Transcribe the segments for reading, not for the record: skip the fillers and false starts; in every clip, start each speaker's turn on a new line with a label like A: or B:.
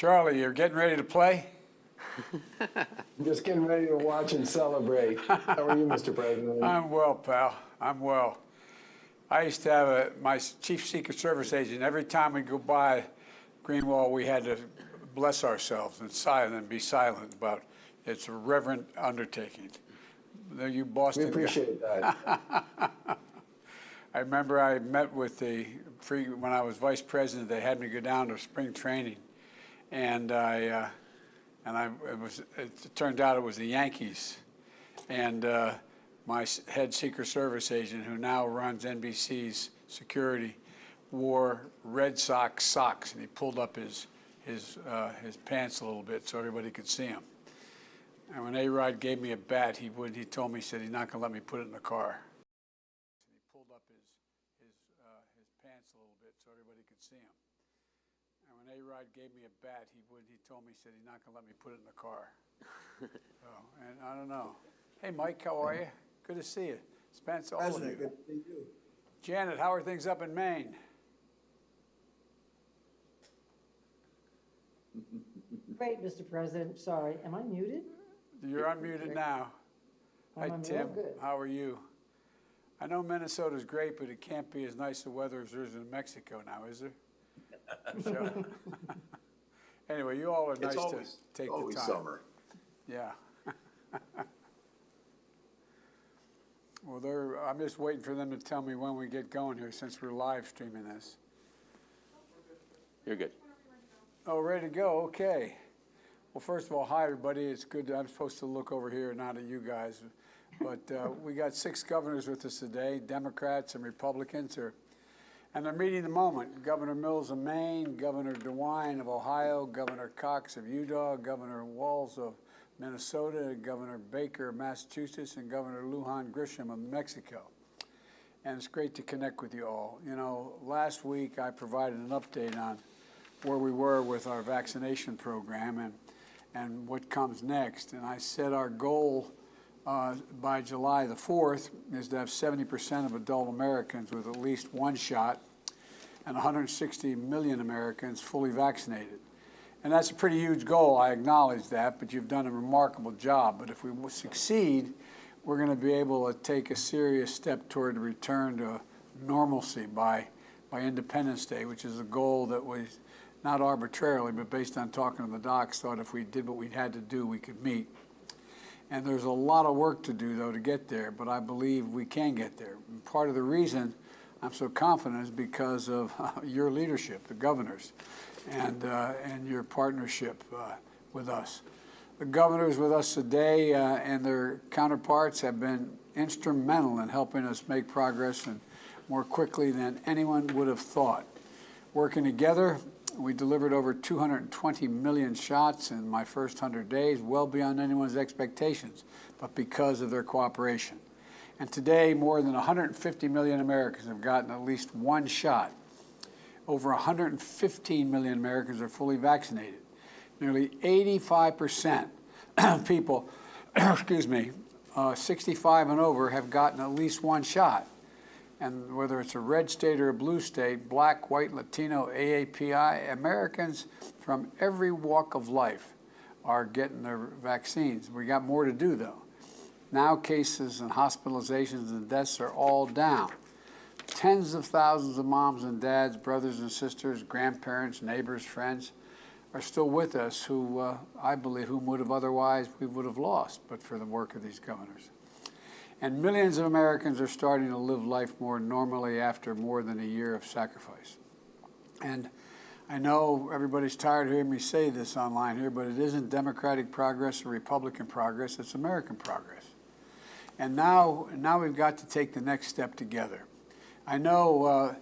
A: Charlie, you're getting ready to play?
B: I'm just getting ready to watch and celebrate. How are you, Mr. President?
A: I'm well, pal. I'm well. I used to have my chief Secret Service agent. Every time we go by Greenwall, we had to bless ourselves and be silent about it's a reverent undertaking. You Boston.
B: We appreciate that.
A: I remember I met with when I was vice president, they had me go down to spring training, and it turned out it was the Yankees, and my head Secret Service agent, who now runs NBC's security, wore Red Sox socks, and he pulled up his pants a little bit so everybody could see him. And when A-Rod gave me a bat, he told me, he said he's not going to let me put it in the car. And he pulled up his pants a little bit so everybody could see him. And when A-Rod gave me a bat, he told me, he said he's not going to let me put it in the car. And I don't know. Hey, Mike, how are you? Good to see you. Spence, all of you.
B: Good to see you.
A: Janet, how are things up in Maine?
C: Great, Mr. President. Sorry, am I muted?
A: You're unmuted now. Hi, Tim. How are you? I know Minnesota's great, but it can't be as nice a weather as there is in Mexico now, is there? Sure. Anyway, you all are nice to take the time.
D: Always summer.
A: Yeah. Well, I'm just waiting for them to tell me when we get going here, since we're live streaming this.
D: You're good.
A: Oh, ready to go? Okay. Well, first of all, hi, everybody. It's good. I'm supposed to look over here, not at you guys. But we got 6 governors with us today, Democrats and Republicans. And they're meeting in the moment. Governor Mills of Maine, Governor DeWine of Ohio, Governor Cox of Utah, Governor Walz of Minnesota, Governor Baker of Massachusetts, and Governor Lujan Grisham of New Mexico. And it's great to connect with you all. You know, last week I provided an update on where we were with our vaccination program and what comes next. And I said our goal by July the 4th is to have 70% of adult Americans with at least one shot and 160 million Americans fully vaccinated. And that's a pretty huge goal, I acknowledge that, but you've done a remarkable job. But if we succeed, we're going to be able to take a serious step toward the return to normalcy by Independence Day, which is a goal that was not arbitrarily, but based on talking to the docs, thought if we did what we had to do, we could meet. And there's a lot of work to do, though, to get there, but I believe we can get there. And part of the reason I'm so confident is because of your leadership, the governors, and your partnership with us. The governors with us today and their counterparts have been instrumental in helping us make progress and more quickly than anyone would have thought. Working together, we delivered over 220 million shots in my first 100 days, well beyond anyone's expectations, but because of their cooperation. And today, more than 150 million Americans have gotten at least one shot. Over 115 million Americans are fully vaccinated. Nearly 85% of people, 65 and over have gotten at least one shot. And whether it's a red state or a blue state, black, white, Latino, AAPI, Americans from every walk of life are getting their vaccines. We got more to do, though. Now cases and hospitalizations and deaths are all down. Tens of thousands of moms and dads, brothers and sisters, grandparents, neighbors, friends are still with us who, I believe, whom we would have lost, but for the work of these governors. And millions of Americans are starting to live life more normally after more than a year of sacrifice. And I know everybody's tired of hearing me say this online here, but it isn't Democratic progress or Republican progress, it's American progress. And now we've got to take the next step together. I know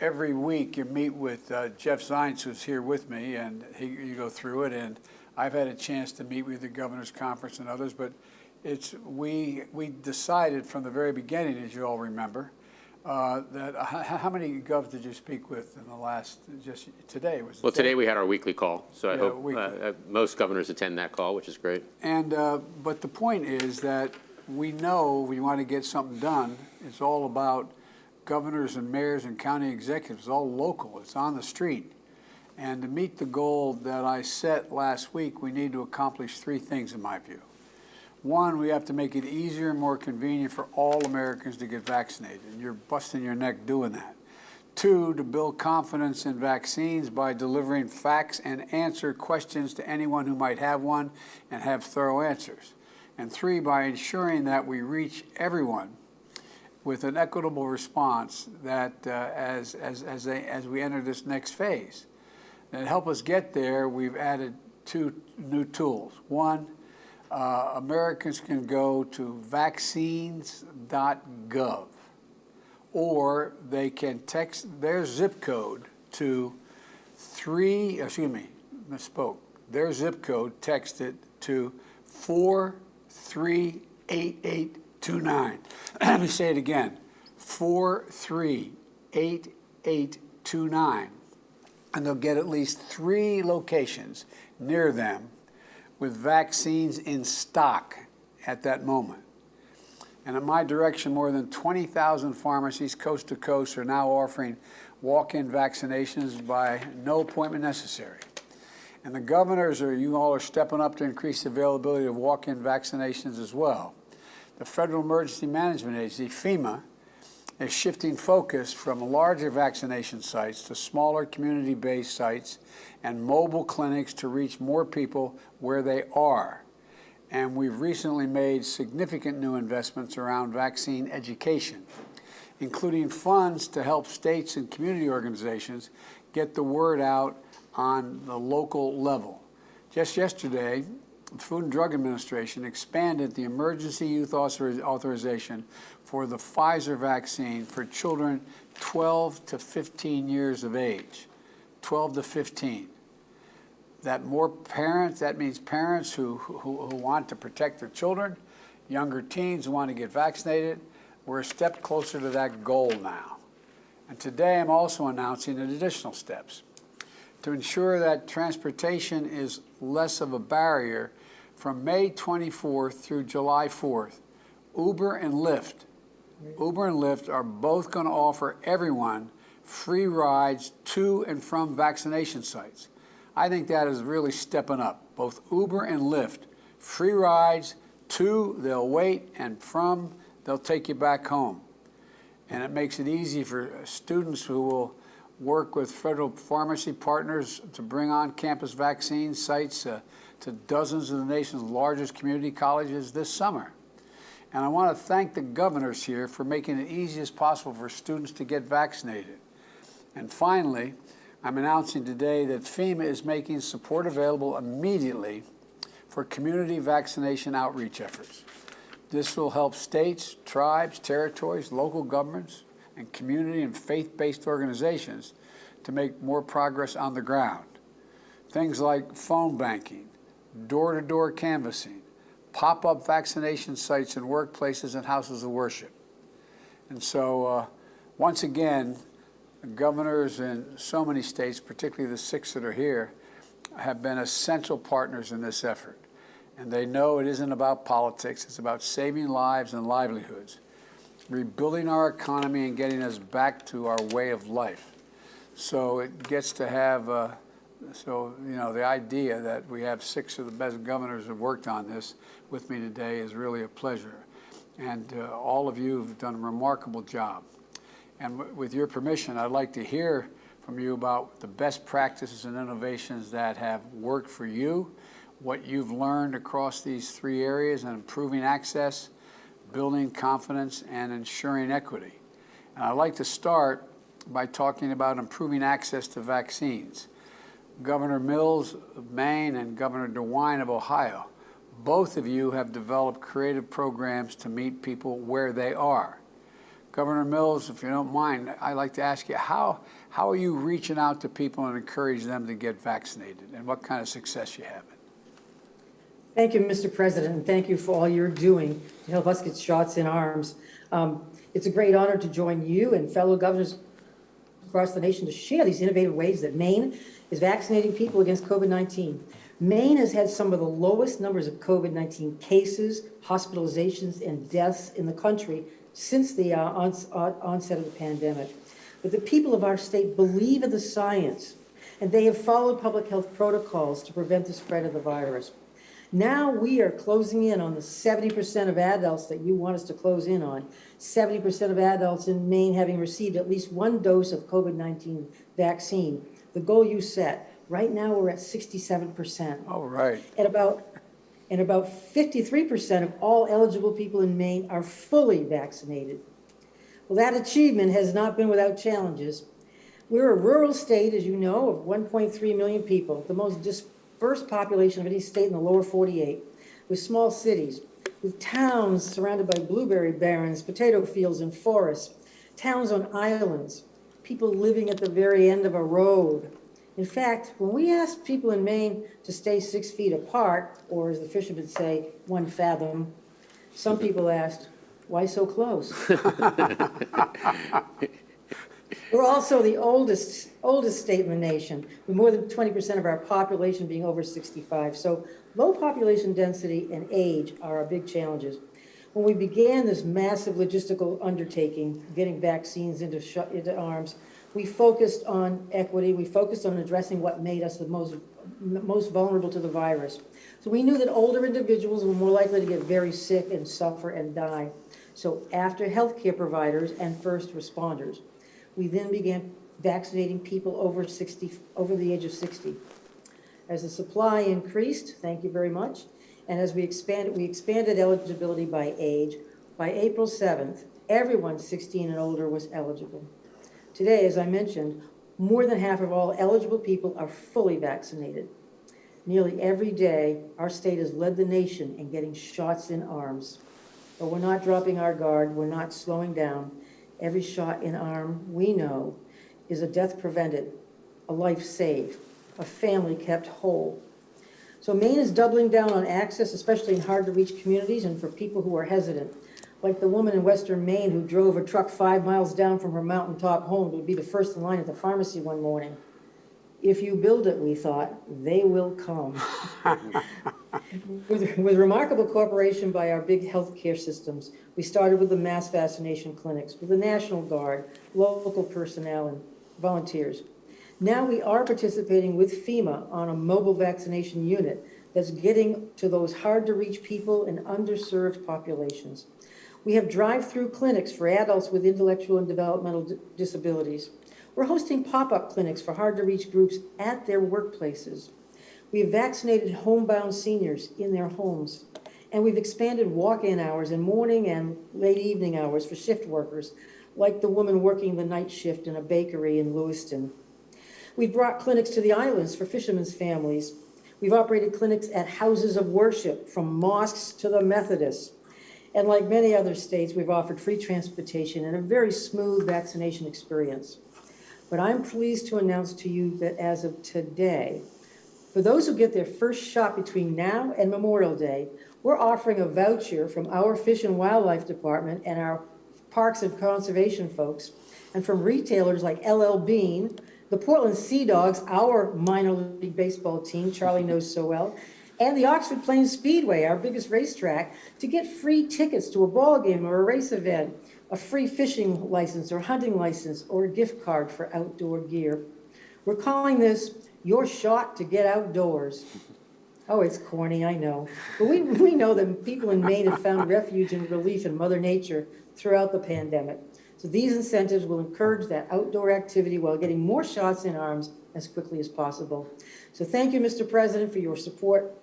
A: every week you meet with Jeff Zients, who's here with me, and you go through it, and I've had a chance to meet with the Governor's Conference and others, but we decided from the very beginning, as you all remember, that how many govs did you speak with in the last, just today?
D: Well, today we had our weekly call, so I hope
A: most
D: governors attend that call, which is great.
A: And but the point is that we know we want to get something done. It's all about governors and mayors and county executives. It's all local. It's on the street. And to meet the goal that I set last week, we need to accomplish three things in my view. One, we have to make it easier and more convenient for all Americans to get vaccinated, and you're busting your neck doing that. Two, to build confidence in vaccines by delivering facts and answer questions to anyone who might have one and have thorough answers. And three, by ensuring that we reach everyone with an equitable response that as we enter this next phase. And to help us get there, we've added two new tools. One, Americans can go to vaccines.gov, or they can text their zip code to their zip code, text it to 438829. Let me say it again, 438829. And they'll get at least 3 locations near them with vaccines in stock at that moment. And in my direction, more than 20,000 pharmacies coast to coast are now offering walk-in vaccinations by no appointment necessary. And the governors, you all are stepping up to increase the availability of walk-in vaccinations as well. The Federal Emergency Management Agency, FEMA, is shifting focus from larger vaccination sites to smaller community-based sites and mobile clinics to reach more people where they are. And we've recently made significant new investments around vaccine education, including funds to help states and community organizations get the word out on the local level. Just yesterday, the Food and Drug Administration expanded the emergency use authorization for the Pfizer vaccine for children 12 to 15 years of age, 12 to 15. That means parents who want to protect their children, younger teens who want to get vaccinated. We're a step closer to that goal now. And today I'm also announcing additional steps to ensure that transportation is less of a barrier. From May 24th through July 4th, Uber and Lyft are both going to offer everyone free rides to and from vaccination sites. I think that is really stepping up. Both Uber and Lyft, free rides to, they'll wait, and from, they'll take you back home. And it makes it easy for students who will work with federal pharmacy partners to bring on campus vaccine sites to dozens of the nation's largest community colleges this summer. And I want to thank the governors here for making it easy as possible for students to get vaccinated. And finally, I'm announcing today that FEMA is making support available immediately for community vaccination outreach efforts. This will help states, tribes, territories, local governments, and community and faith-based organizations to make more progress on the ground. Things like phone banking, door-to-door canvassing, pop-up vaccination sites in workplaces and houses of worship. And so, once again, the governors in so many states, particularly the 6 that are here, have been essential partners in this effort. And they know it isn't about politics, it's about saving lives and livelihoods, rebuilding our economy and getting us back to our way of life. So it gets to have, the idea that we have 6 of the best governors who have worked on this with me today is really a pleasure. And all of you have done a remarkable job. And with your permission, I'd like to hear from you about the best practices and innovations that have worked for you, what you've learned across these 3 areas, and improving access, building confidence, and ensuring equity. And I'd like to start by talking about improving access to vaccines. Governor Mills of Maine and Governor DeWine of Ohio, both of you have developed creative programs to meet people where they are. Governor Mills, if you don't mind, I'd like to ask you, how are you reaching out to people and encouraging them to get vaccinated, and what kind of success you having?
C: Thank you, Mr. President, and thank you for all you're doing to help us get shots in arms. It's a great honor to join you and fellow governors across the nation to share these innovative ways that Maine is vaccinating people against COVID-19. Maine has had some of the lowest numbers of COVID-19 cases, hospitalizations, and deaths in the country since the onset of the pandemic. But the people of our state believe in the science. and they have followed public health protocols to prevent the spread of the virus. Now we are closing in on the 70% of adults that you want us to close in on. 70% of adults in Maine having received at least one dose of COVID-19 vaccine. The goal you set. Right now we're at 67%.
A: All right.
C: And about 53% of all eligible people in Maine are fully vaccinated. Well, that achievement has not been without challenges. We're a rural state, as you know, of 1.3 million people, the most dispersed population of any state in the lower 48, with small cities, with towns surrounded by blueberry barrens, potato fields, and forests, towns on islands, people living at the very end of a road. In fact, when we asked people in Maine to stay 6 feet apart, or as the fishermen say, 1 fathom, some people asked, why so close? We're also the oldest state in the nation, with more than 20% of our population being over 65. So low population density and age are our big challenges. When we began this massive logistical undertaking, getting vaccines into arms, we focused on equity. We focused on addressing what made us the most vulnerable to the virus. So we knew that older individuals were more likely to get very sick and suffer and die. So after healthcare providers and first responders, we then began vaccinating people over the age of 60. As the supply increased, thank you very much, and as we expanded eligibility by age. By April 7th, everyone 16 and older was eligible. Today, as I mentioned, more than half of all eligible people are fully vaccinated. Nearly every day, our state has led the nation in getting shots in arms. But we're not dropping our guard, we're not slowing down. Every shot in arm, we know, is a death prevented, a life saved, a family kept whole. So Maine is doubling down on access, especially in hard-to-reach communities and for people who are hesitant, like the woman in Western Maine who drove a truck 5 miles down from her mountaintop home to be the first in line at the pharmacy one morning. If you build it, we thought, they will come. With remarkable cooperation by our big healthcare systems, we started with the mass vaccination clinics, with the National Guard, local personnel, and volunteers. Now we are participating with FEMA on a mobile vaccination unit that's getting to those hard-to-reach people in underserved populations. We have drive-through clinics for adults with intellectual and developmental disabilities. We're hosting pop-up clinics for hard-to-reach groups at their workplaces. We have vaccinated homebound seniors in their homes. And we've expanded walk-in hours in morning and late evening hours for shift workers, like the woman working the night shift in a bakery in Lewiston. We've brought clinics to the islands for fishermen's families. We've operated clinics at houses of worship, from mosques to the Methodists. And like many other states, we've offered free transportation and a very smooth vaccination experience. But I'm pleased to announce to you that as of today, for those who get their first shot between now and Memorial Day, we're offering a voucher from our Fish and Wildlife Department and our Parks and Conservation folks, and from retailers like LL Bean, the Portland Sea Dogs, our minor league baseball team, Charlie knows so well, and the Oxford Plains Speedway, our biggest racetrack, to get free tickets to a ball game or a race event, a free fishing license or hunting license, or a gift card for outdoor gear. We're calling this your shot to get outdoors. Oh, it's corny, I know. But we know that people in Maine have found refuge and relief in Mother Nature throughout the pandemic. So these incentives will encourage that outdoor activity while getting more shots in arms as quickly as possible. So thank you, Mr. President, for your support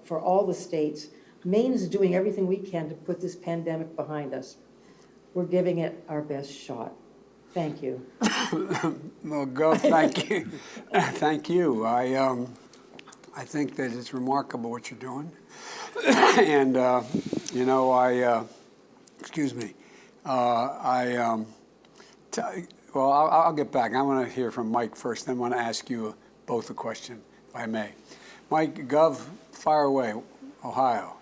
C: for all the states. Maine is doing everything we can to put this pandemic behind us. We're giving it our best shot. Thank you.
A: Well, Gov, thank you. Thank you. I think that it's remarkable what you're doing. And, you know, excuse me. Well, I'll get back. I want to hear from Mike first, then I want to ask you both a question, if I may. Mike, Gov, fire away, Ohio.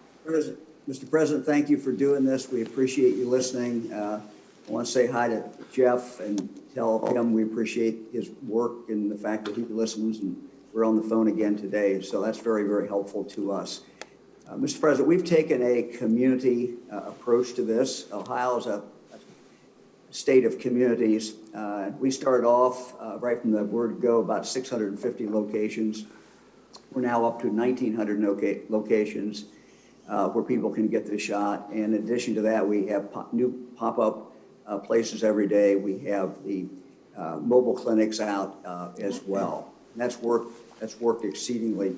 E: Mr. President, thank you for doing this. We appreciate you listening. I want to say hi to Jeff and tell him we appreciate his work and the fact that he listens, and we're on the phone again today. So that's very, very helpful to us. Mr. President, we've taken a community approach to this. Ohio is a state of communities. We started off right from the word go about 650 locations. We're now up to 1,900 locations where people can get the shot. And in addition to that, we have new pop-up places every day. We have the mobile clinics out as well. And that's worked exceedingly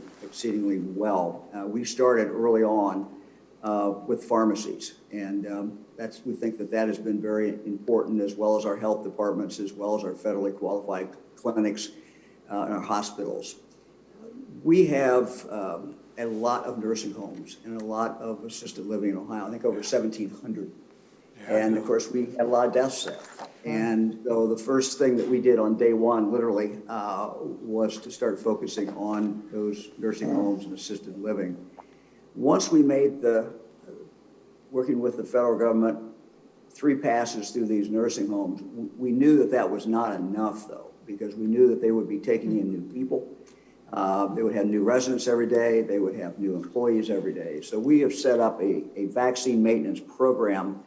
E: well. We started early on with pharmacies, and we think that has been very important, as well as our health departments, as well as our federally qualified clinics and our hospitals. We have a lot of nursing homes and a lot of assisted living in Ohio. I think over 1,700. And of course, we had a lot of deaths there. And so the first thing that we did on day one, literally, was to start focusing on those nursing homes and assisted living. Once we made working with the federal government, 3 passes through these nursing homes, we knew that was not enough, though, because we knew that they would be taking in new people. They would have new residents every day. They would have new employees every day. So we have set up a vaccine maintenance program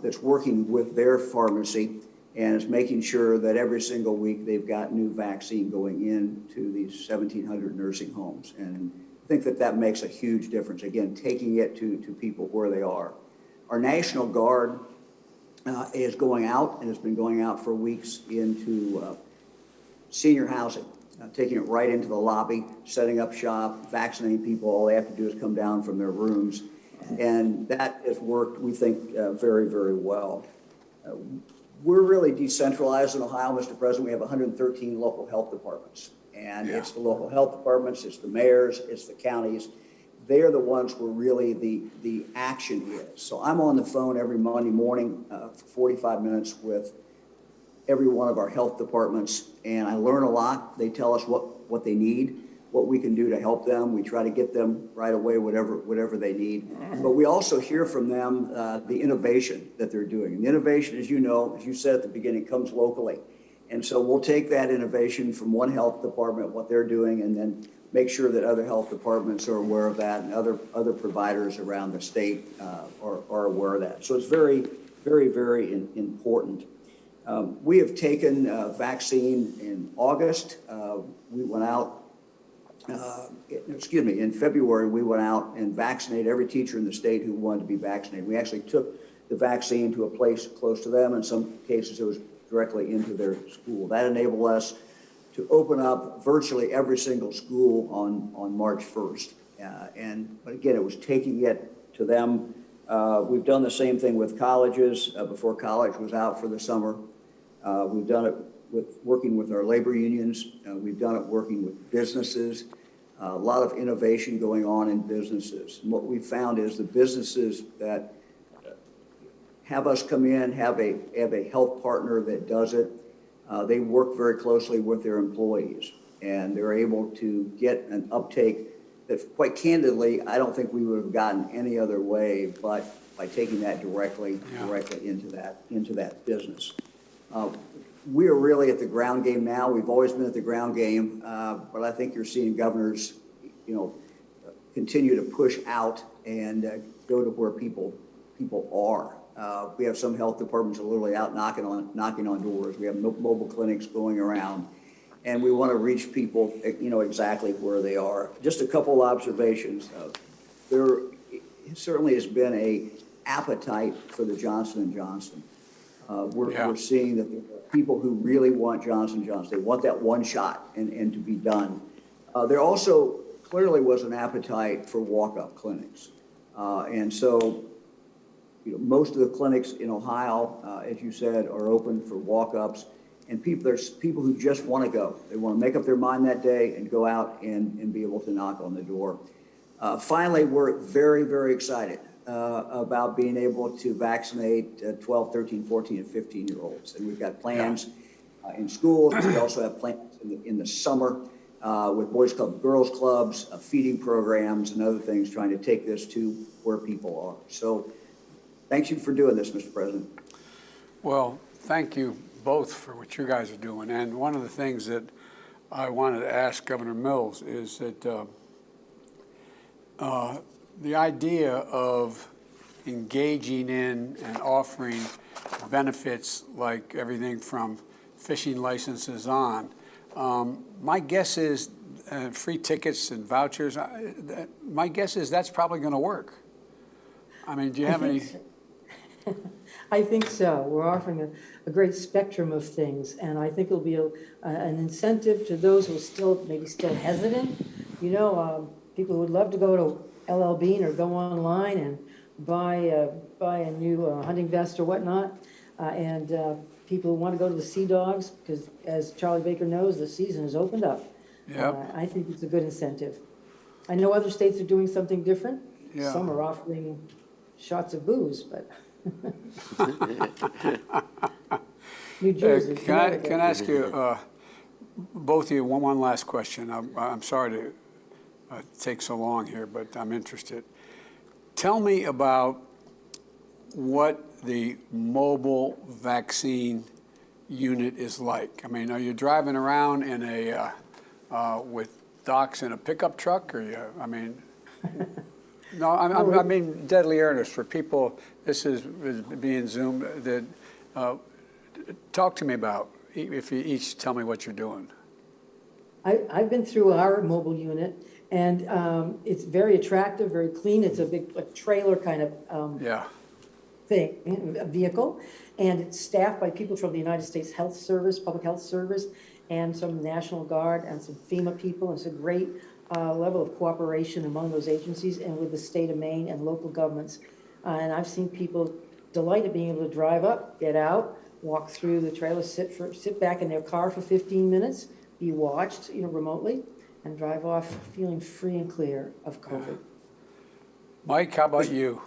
E: that's working with their pharmacy and is making sure that every single week they've got new vaccine going into these 1,700 nursing homes. And I think that makes a huge difference, again, taking it to people where they are. Our National Guard is going out, and has been going out for weeks, into senior housing, taking it right into the lobby, setting up shop, vaccinating people. All they have to do is come down from their rooms. And that has worked, we think, very, very well. We're really decentralized in Ohio, Mr. President. We have 113 local health departments. And it's the local health departments, it's the mayors, it's the counties. They're the ones where really the action is. So I'm on the phone every Monday morning for 45 minutes with every one of our health departments, and I learn a lot. They tell us what they need, what we can do to help them. We try to get them right away, whatever they need. But we also hear from them the innovation that they're doing. And the innovation, as you know, as you said at the beginning, comes locally. And so we'll take that innovation from one health department, what they're doing, and then make sure that other health departments are aware of that, and other providers around the state are aware of that. So it's very, very, very important. We have taken vaccine in August. We went out, in February, we went out and vaccinated every teacher in the state who wanted to be vaccinated. We actually took the vaccine to a place close to them. In some cases, it was directly into their school. That enabled us to open up virtually every single school on March 1st. But again, it was taking it to them. We've done the same thing with colleges before college was out for the summer. We've done it working with our labor unions. We've done it working with businesses. A lot of innovation going on in businesses. And what we found is the businesses that have us come in, have a health partner that does it. They work very closely with their employees, and they're able to get an uptake that, quite candidly, I don't think we would have gotten any other way but by taking that directly into that business. We are really at the ground game now. We've always been at the ground game, but I think you're seeing governors, continue to push out and go to where people are. We have some health departments are literally out knocking on doors. We have mobile clinics going around, and we want to reach people, exactly where they are. Just a couple of observations. There certainly has been a appetite for the Johnson & Johnson. We're seeing that there are people who really want Johnson & Johnson. They want that one shot and to be done. There also clearly was an appetite for walk-up clinics. And so, most of the clinics in Ohio, as you said, are open for walk-ups. And there's people who just want to go. They want to make up their mind that day and go out and be able to knock on the door. Finally, we're very, very excited about being able to vaccinate 12, 13, 14, and 15-year-olds. And we've got plans in schools. We also have plans in the summer with Boys Club, Girls Clubs, feeding programs, and other things, trying to take this to where people are. So thank you for doing this, Mr. President.
A: Well, thank you both for what you guys are doing. And one of the things that I wanted to ask Governor Mills is that the idea of engaging in and offering benefits like everything from fishing licenses on. My guess is free tickets and vouchers, my guess is that's probably going to work. I mean, do you have any?
C: I think so. We're offering a great spectrum of things, and I think it'll be an incentive to those who are maybe still hesitant. You know, people who would love to go to LL Bean or go online and buy a new hunting vest or whatnot, and people who want to go to the Sea Dogs, because as Charlie Baker knows, the season has opened up.
A: Yep.
C: I think it's a good incentive. I know other states are doing something different.
A: Yeah.
C: Some are offering shots of booze, but New Jersey.
A: Can I ask you, both of you, one last question? I'm sorry to take so long here, but I'm interested. Tell me about what the mobile vaccine unit is like. I mean, are you driving around in a with docs in a pickup truck, or I mean? No, I mean deadly earnest for people. This is being Zoomed. That talk to me about. If you each tell me what you're doing.
C: I've been through our mobile unit, and it's very attractive, very clean. It's a big trailer kind of thing, a vehicle, and it's staffed by people from the United States Health Service, Public Health Service, and some National Guard and some FEMA people. It's a great level of cooperation among those agencies and with the state of Maine and local governments. And I've seen people delight at being able to drive up, get out, walk through the trailer, sit back in their car for 15 minutes, be watched, remotely, and drive off feeling free and clear of COVID.
A: Mike, how about you?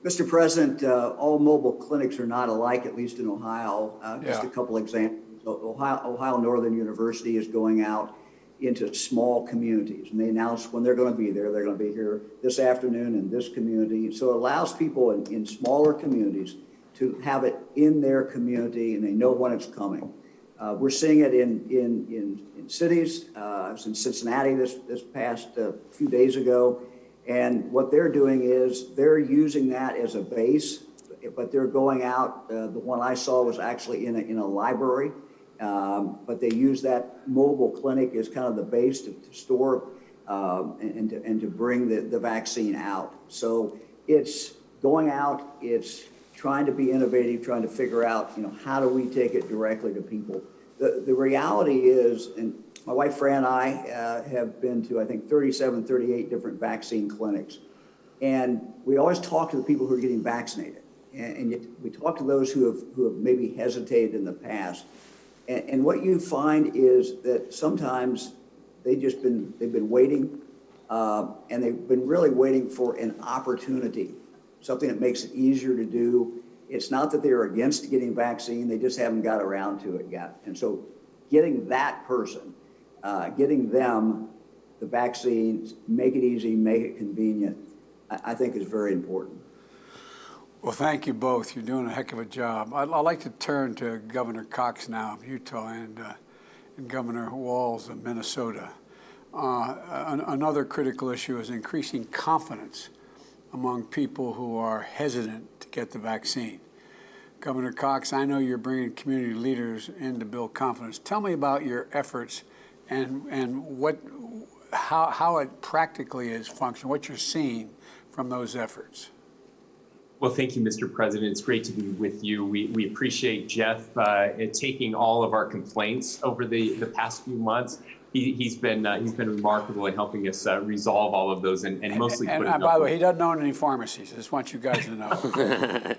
E: Mr. President, all mobile clinics are not alike, at least in Ohio. Just a couple examples. Ohio Northern University is going out into small communities, and they announce when they're going to be there. They're going to be here this afternoon in this community. So it allows people in smaller communities to have it in their community, and they know when it's coming. We're seeing it in cities. I was in Cincinnati this past few days ago, and what they're doing is they're using that as a base, but they're going out. The one I saw was actually in a library. But they use that mobile clinic as kind of the base to store and to bring the vaccine out. So it's going out, it's trying to be innovative, trying to figure out, how do we take it directly to people? The reality is, and my wife Fran and I have been to, I think, 37, 38 different vaccine clinics. And we always talk to the people who are getting vaccinated. And yet we talk to those who have maybe hesitated in the past. And what you find is that sometimes they've been waiting, and they've been really waiting for an opportunity, something that makes it easier to do. It's not that they're against getting vaccine, they just haven't got around to it yet. And so getting that person, getting them the vaccines, make it easy, make it convenient, I think is very important.
A: Well, thank you both. You're doing a heck of a job. I'd like to turn to Governor Cox now of Utah and Governor Walz of Minnesota. Another critical issue is increasing confidence among people who are hesitant to get the vaccine. Governor Cox, I know you're bringing community leaders in to build confidence. Tell me about your efforts and how it practically is functioning, what you're seeing from those efforts.
F: Well, thank you, Mr. President. It's great to be with you. We appreciate Jeff taking all of our complaints over the past few months. He's been remarkable in helping us resolve all of those and mostly.
A: And by the way, he doesn't own any pharmacies. I just want you guys to know.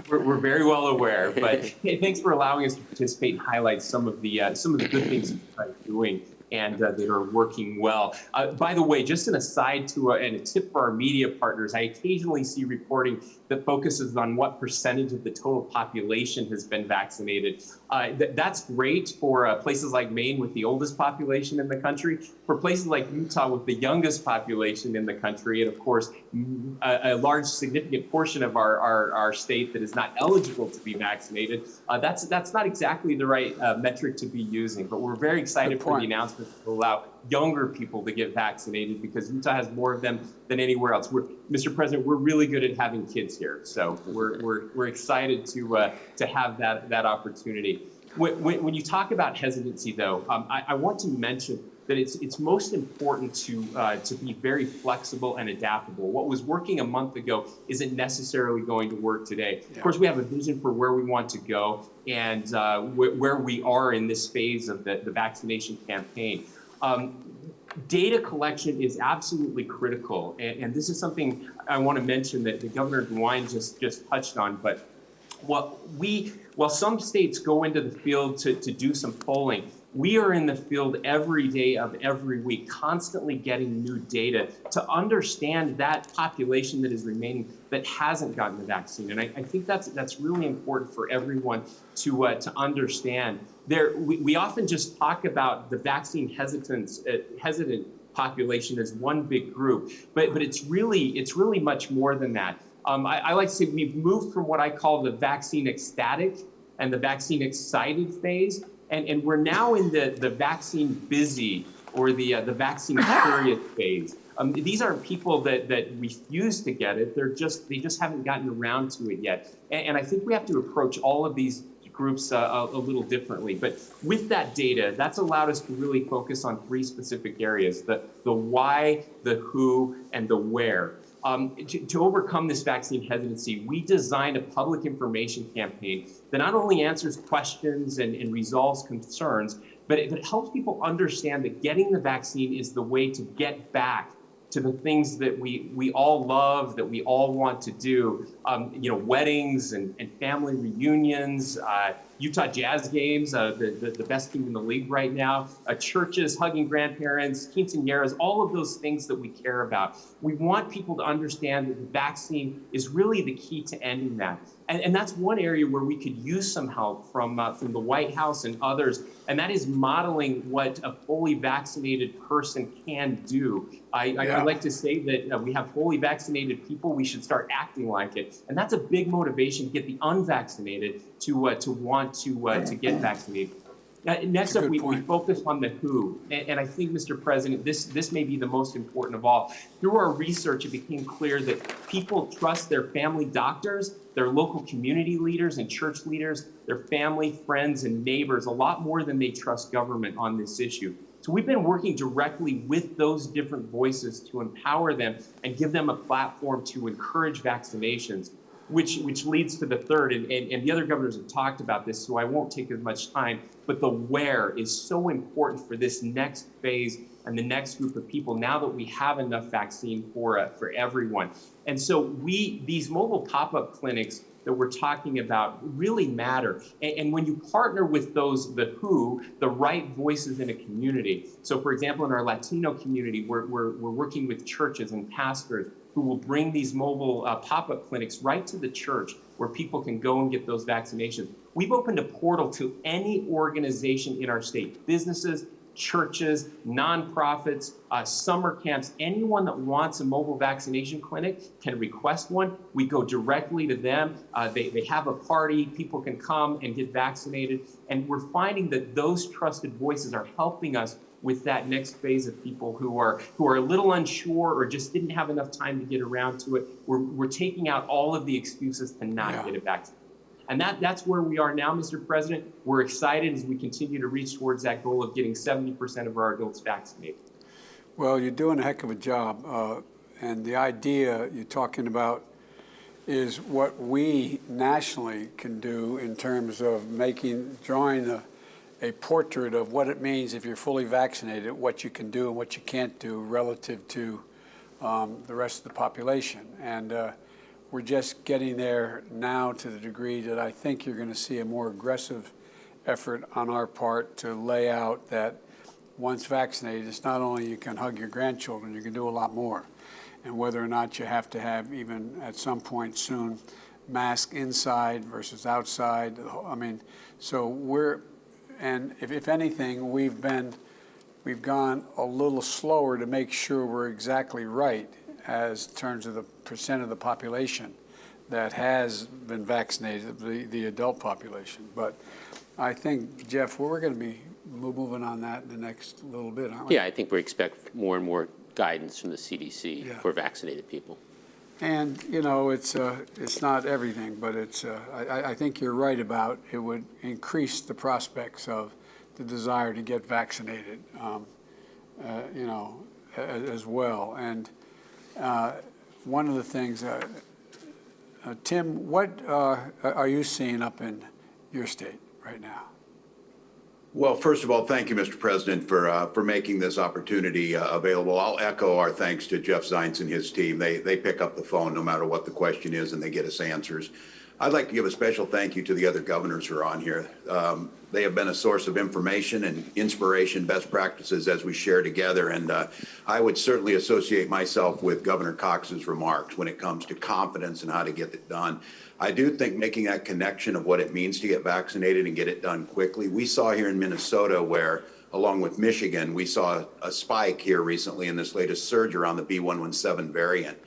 F: We're very well aware, but hey, thanks for allowing us to participate and highlight some of the good things you're doing and that are working well. By the way, just an aside and a tip for our media partners, I occasionally see reporting that focuses on what percentage of the total population has been vaccinated. That's great for places like Maine with the oldest population in the country, for places like Utah with the youngest population in the country, and of course, a large significant portion of our state that is not eligible to be vaccinated. That's not exactly the right metric to be using, but we're very excited for the announcement process to allow younger people to get vaccinated because Utah has more of them than anywhere else. Mr. President, we're really good at having kids here, so we're excited to have that opportunity. When you talk about hesitancy, though, I want to mention that it's most important to be very flexible and adaptable. What was working a month ago isn't necessarily going to work today. Yeah. Of course, we have a vision for where we want to go and where we are in this phase of the vaccination campaign. Data collection is absolutely critical, and this is something I want to mention that Governor DeWine just touched on. But while some states go into the field to do some polling, we are in the field every day of every week, constantly getting new data to understand that population that is remaining that hasn't gotten the vaccine. And I think that's really important for everyone to understand. We often just talk about the vaccine hesitant population as one big group, but it's really much more than that. I like to say we've moved from what I call the vaccine ecstatic and the vaccine excited phase, and we're now in the vaccine busy or the vaccine curious phase. These aren't people that refuse to get it. They just haven't gotten around to it yet. And I think we have to approach all of these groups a little differently. But with that data, that's allowed us to really focus on three specific areas: the why, the who, and the where. To overcome this vaccine hesitancy, we designed a public information campaign that not only answers questions and resolves concerns, but it helps people understand that getting the vaccine is the way to get back to the things that we all love, that we all want to do. Weddings and family reunions, Utah Jazz games, the best team in the league right now, churches, hugging grandparents, quinceañeras, all of those things that we care about. We want people to understand that the vaccine is really the key to ending that. And that's one area where we could use some help from the White House and others, and that is modeling what a fully vaccinated person can do. I like to say that we have fully vaccinated people, we should start acting like it. And that's a big motivation to get the unvaccinated to want to get vaccinated. Next up, we focus on the who. And I think, Mr. President, this may be the most important of all. Through our research, it became clear that people trust their family doctors, their local community leaders and church leaders, their family, friends, and neighbors a lot more than they trust government on this issue. So we've been working directly with those different voices to empower them and give them a platform to encourage vaccinations, which leads to the third, and the other governors have talked about this, so I won't take as much time, but the where is so important for this next phase and the next group of people now that we have enough vaccine for everyone. And so these mobile pop-up clinics that we're talking about really matter. And when you partner with the who, the right voices in a community. So for example, in our Latino community, we're working with churches and pastors who will bring these mobile pop-up clinics right to the church where people can go and get those vaccinations. We've opened a portal to any organization in our state, businesses, churches, nonprofits, summer camps. Anyone that wants a mobile vaccination clinic can request one. We go directly to them. They have a party. People can come and get vaccinated. And we're finding that those trusted voices are helping us with that next phase of people who are a little unsure or just didn't have enough time to get around to it. We're taking out all of the excuses to not get a vaccine. And that's where we are now, Mr. President. We're excited as we continue to reach towards that goal of getting 70% of our adults vaccinated.
A: Well, you're doing a heck of a job. And the idea you're talking about is what we nationally can do in terms of drawing a portrait of what it means if you're fully vaccinated, what you can do and what you can't do relative to the rest of the population. And we're just getting there now to the degree that I think you're going to see a more aggressive effort on our part to lay out that once vaccinated, it's not only you can hug your grandchildren, you can do a lot more. And whether or not you have to have, even at some point soon, mask inside versus outside. I mean, so and if anything, we've gone a little slower to make sure we're exactly right as in terms of the percent of the population that has been vaccinated, the adult population. But I think, Jeff, we're going to be moving on that in the next little bit, aren't we?
D: Yeah, I think we expect more and more guidance from the CDC
A: Yeah.
D: for vaccinated people.
A: And, you know, it's not everything, but I think you're right about it would increase the prospects of the desire to get vaccinated, you know, as well. And one of the things, Tim, what are you seeing up in your state right now?
G: Well, first of all, thank you, Mr. President, for making this opportunity available. I'll echo our thanks to Jeff Zients and his team. They pick up the phone no matter what the question is, and they get us answers. I'd like to give a special thank you to the other governors who are on here. They have been a source of information and inspiration, best practices as we share together. And I would certainly associate myself with Governor Cox's remarks when it comes to confidence and how to get it done. I do think making that connection of what it means to get vaccinated and get it done quickly. We saw here in Minnesota where, along with Michigan, we saw a spike here recently in this latest surge around the B117 variant.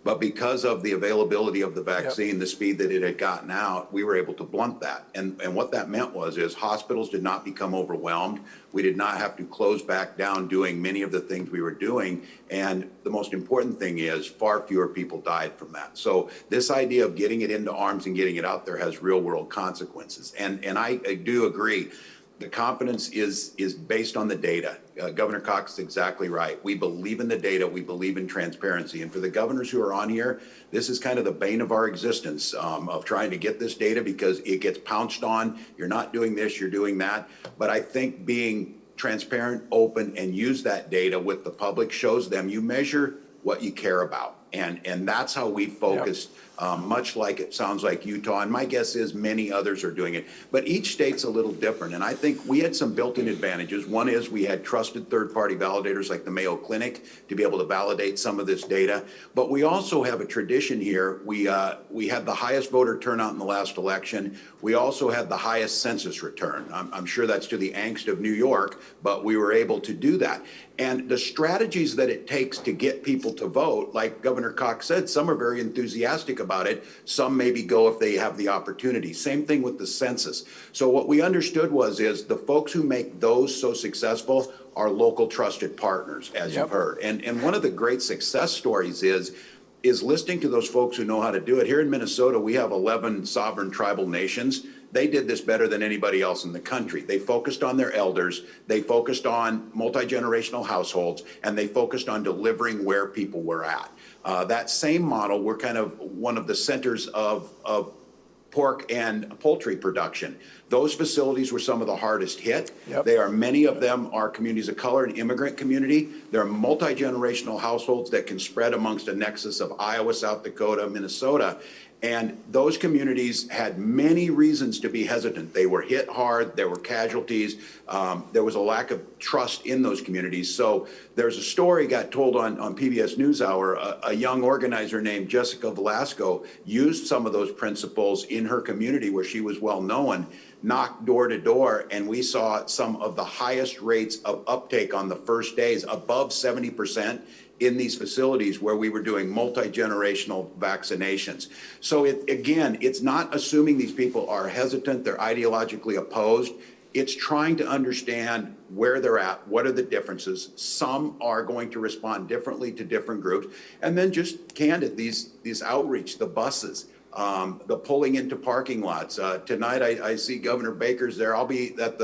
G: But because of the availability of the vaccine, the speed that it had gotten out, we were able to blunt that. And what that meant is hospitals did not become overwhelmed. We did not have to close back down doing many of the things we were doing. And the most important thing is far fewer people died from that. So this idea of getting it into arms and getting it out there has real world consequences. And I do agree. The confidence is based on the data. Governor Cox is exactly right. We believe in the data. We believe in transparency. And for the governors who are on here, this is kind of the bane of our existence of trying to get this data because it gets pounced on. You're not doing this, you're doing that. But I think being transparent, open, and use that data with the public shows them you measure what you care about. And that's how we focused, much like it sounds like Utah. And my guess is many others are doing it. But each state's a little different. And I think we had some built-in advantages. One is we had trusted third-party validators like the Mayo Clinic to be able to validate some of this data. But we also have a tradition here. We had the highest voter turnout in the last election. We also had the highest census return. I'm sure that's to the angst of New York, but we were able to do that. And the strategies that it takes to get people to vote, like Governor Cox said, some are very enthusiastic about it. Some maybe go if they have the opportunity. Same thing with the census. So what we understood is the folks who make those so successful are local trusted partners, as you've heard. And one of the great success stories is listening to those folks who know how to do it. Here in Minnesota, we have 11 sovereign tribal nations. They did this better than anybody else in the country. They focused on their elders, they focused on multi-generational households, and they focused on delivering where people were at. That same model, we're kind of one of the centers of pork and poultry production. Those facilities were some of the hardest hit. Many of them are communities of color and immigrant community. They're multi-generational households that can spread amongst a nexus of Iowa, South Dakota, Minnesota. And those communities had many reasons to be hesitant. They were hit hard, there were casualties, there was a lack of trust in those communities. So there's a story got told on PBS NewsHour. A young organizer named Jessica Velasco used some of those principles in her community where she was well known, knocked door to door, and we saw some of the highest rates of uptake on the first days, above 70%. In these facilities where we were doing multi-generational vaccinations. So again, it's not assuming these people are hesitant, they're ideologically opposed. It's trying to understand where they're at, what are the differences. Some are going to respond differently to different groups. And then just candid, these outreach, the buses, the pulling into parking lots. Tonight I see Governor Baker's there. I'll be at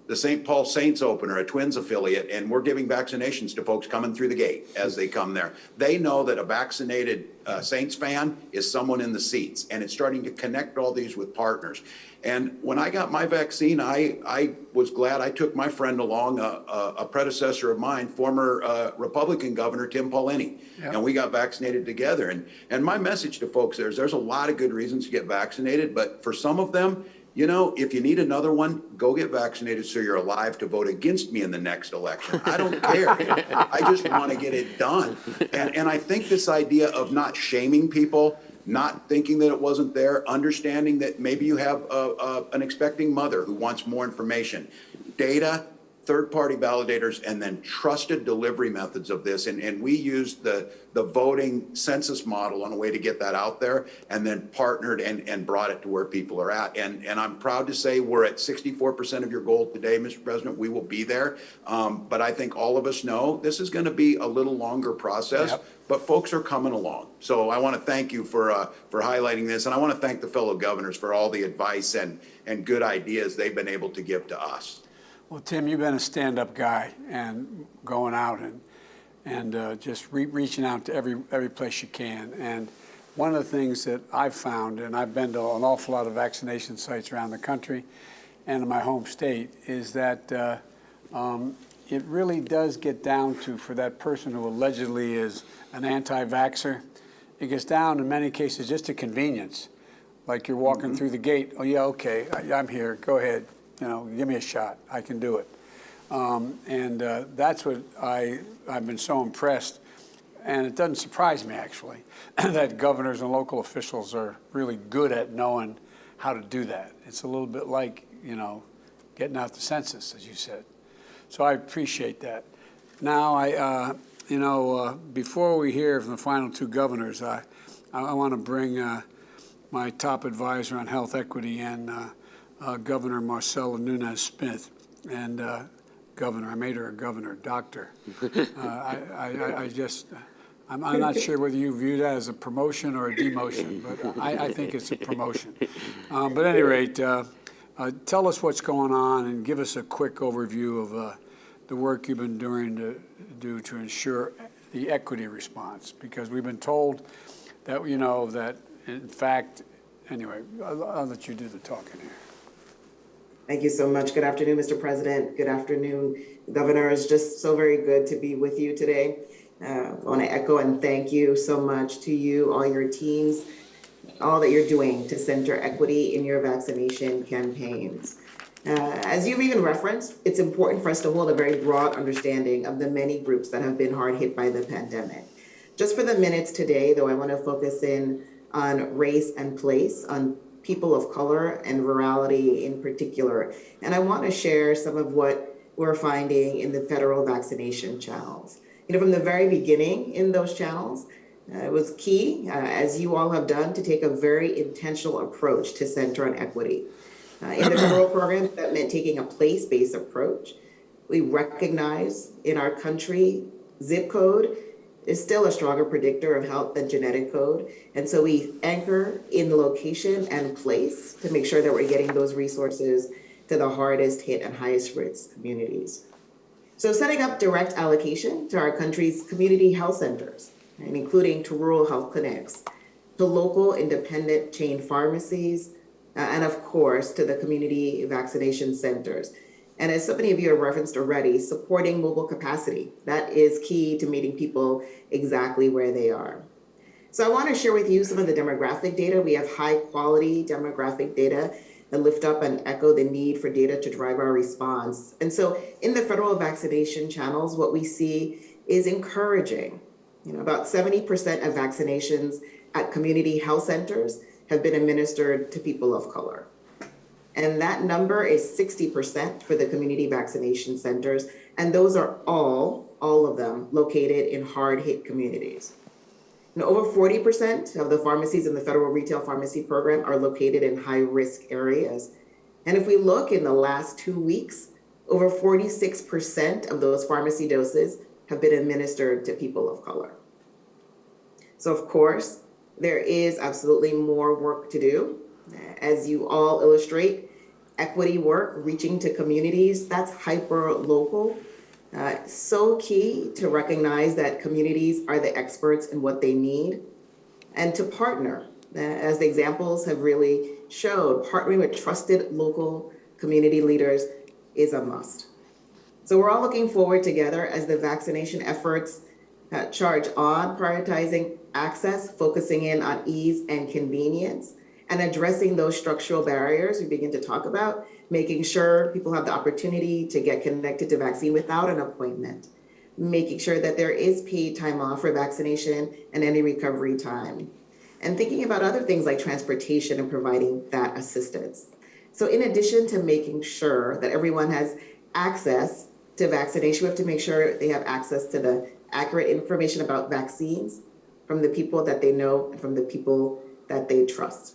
G: the St. Paul Saints opener, a Twins affiliate, and we're giving vaccinations to folks coming through the gate as they come there. They know that a vaccinated Saints fan is someone in the seats, and it's starting to connect all these with partners. And when I got my vaccine, I was glad I took my friend along, a predecessor of mine, former Republican Governor Tim Paulini, and we got vaccinated together. And my message to folks there's a lot of good reasons to get vaccinated, but for some of them, you know, if you need another one, go get vaccinated so you're alive to vote against me in the next election. I don't care. I just want to get it done. And I think this idea of not shaming people, not thinking that it wasn't there, understanding that maybe you have an expecting mother who wants more information. Data, third-party validators, and then trusted delivery methods of this. And we used the voting census model on a way to get that out there, and then partnered and brought it to where people are at. And I'm proud to say we're at 64% of your goal today, Mr. President. We will be there. But I think all of us know this is going to be a little longer process.
A: Yep.
G: But folks are coming along. So I want to thank you for highlighting this. And I want to thank the fellow governors for all the advice and good ideas they've been able to give to us.
A: Well, Tim, you've been a stand-up guy and going out and just reaching out to every place you can. And one of the things that I've found, and I've been to an awful lot of vaccination sites around the country and in my home state, is that it really does get down to, for that person who allegedly is an anti-vaxxer, it gets down in many cases just to convenience. Like you're walking through the gate, oh yeah, okay, I'm here, go ahead, give me a shot, I can do it. That's what I've been so impressed, and it doesn't surprise me actually, that governors and local officials are really good at knowing how to do that. It's a little bit like, getting out the census, as you said. So I appreciate that. Now, before we hear from the final two governors, I want to bring my top advisor on health equity and Governor Marcella Nunez-Smith. And Governor, I made her a governor, doctor. I'm not sure whether you view that as a promotion or a demotion, but I think it's a promotion. But at any rate, tell us what's going on and give us a quick overview of the work you've been doing to ensure the equity response, because we've been told that, that in fact, anyway, I'll let you do the talking here.
H: Thank you so much. Good afternoon, Mr. President. Good afternoon, Governor. It's just so very good to be with you today. I want to echo and thank you so much to you, all your teams, all that you're doing to center equity in your vaccination campaigns. As you've even referenced, it's important for us to hold a very broad understanding of the many groups that have been hard hit by the pandemic. Just for the minutes today, though, I want to focus in on race and place, on people of color and rurality in particular. And I want to share some of what we're finding in the federal vaccination channels. From the very beginning in those channels, it was key, as you all have done, to take a very intentional approach to center on equity. In the federal program, that meant taking a place-based approach. We recognize in our country, zip code is still a stronger predictor of health than genetic code. And so we anchor in location and place to make sure that we're getting those resources to the hardest hit and highest risk communities. So setting up direct allocation to our country's community health centers, and including to rural health clinics, to local independent chain pharmacies, and of course, to the community vaccination centers. And as so many of you have referenced already, supporting mobile capacity. That is key to meeting people exactly where they are. So I want to share with you some of the demographic data. We have high quality demographic data that lift up and echo the need for data to drive our response. And so in the federal vaccination channels, what we see is encouraging. About 70% of vaccinations at community health centers have been administered to people of color. And that number is 60% for the community vaccination centers. And those are all of them located in hard hit communities. And over 40% of the pharmacies in the federal retail pharmacy program are located in high risk areas. And if we look in the last 2 weeks, over 46% of those pharmacy doses have been administered to people of color. So of course, there is absolutely more work to do. As you all illustrate, equity work, reaching to communities, that's hyper local. So key to recognize that communities are the experts in what they need and to partner. As the examples have really showed, partnering with trusted local community leaders is a must. So we're all looking forward together as the vaccination efforts charge on prioritizing access, focusing in on ease and convenience, and addressing those structural barriers we begin to talk about, making sure people have the opportunity to get connected to vaccine without an appointment, making sure that there is paid time off for vaccination and any recovery time, and thinking about other things like transportation and providing that assistance. So in addition to making sure that everyone has access to vaccination. We have to make sure they have access to the accurate information about vaccines from the people that they know and from the people that they trust.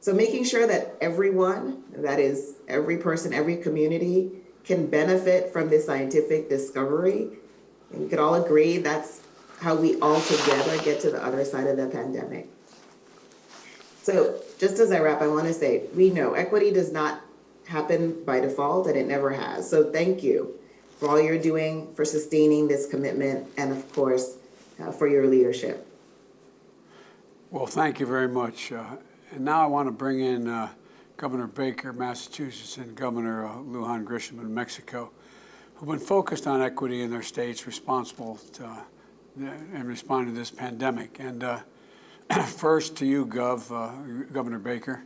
H: So making sure that everyone, that is every person, every community, can benefit from this scientific discovery. And we could all agree that's how we all together get to the other side of the pandemic. So just as I wrap, I want to say, we know equity does not happen by default, and it never has. So thank you for all you're doing, for sustaining this commitment, and of course, for your leadership.
A: Well, thank you very much. And now I want to bring in Governor Baker, Massachusetts, and Governor Lujan Grisham in Mexico, who've been focused on equity in their states responsible to, in responding to this pandemic. And first to you, Governor Baker,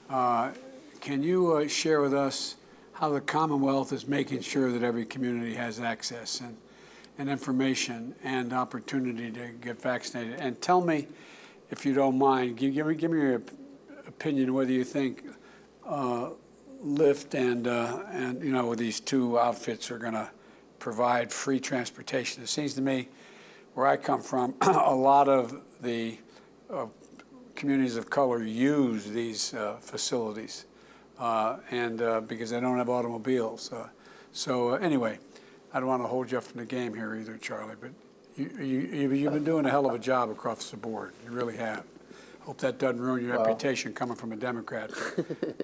A: can you share with us how the Commonwealth is making sure that every community has access and information and opportunity to get vaccinated? And tell me, if you don't mind, give me your opinion whether you think Lyft and you know, these two outfits are going to provide free transportation. It seems to me, where I come from, a lot of the communities of color use these facilities, because they don't have automobiles. So anyway, I don't want to hold you up from the game here either, Charlie, but you've been doing a hell of a job across the board. You really have. Hope that doesn't ruin your reputation coming from a Democrat,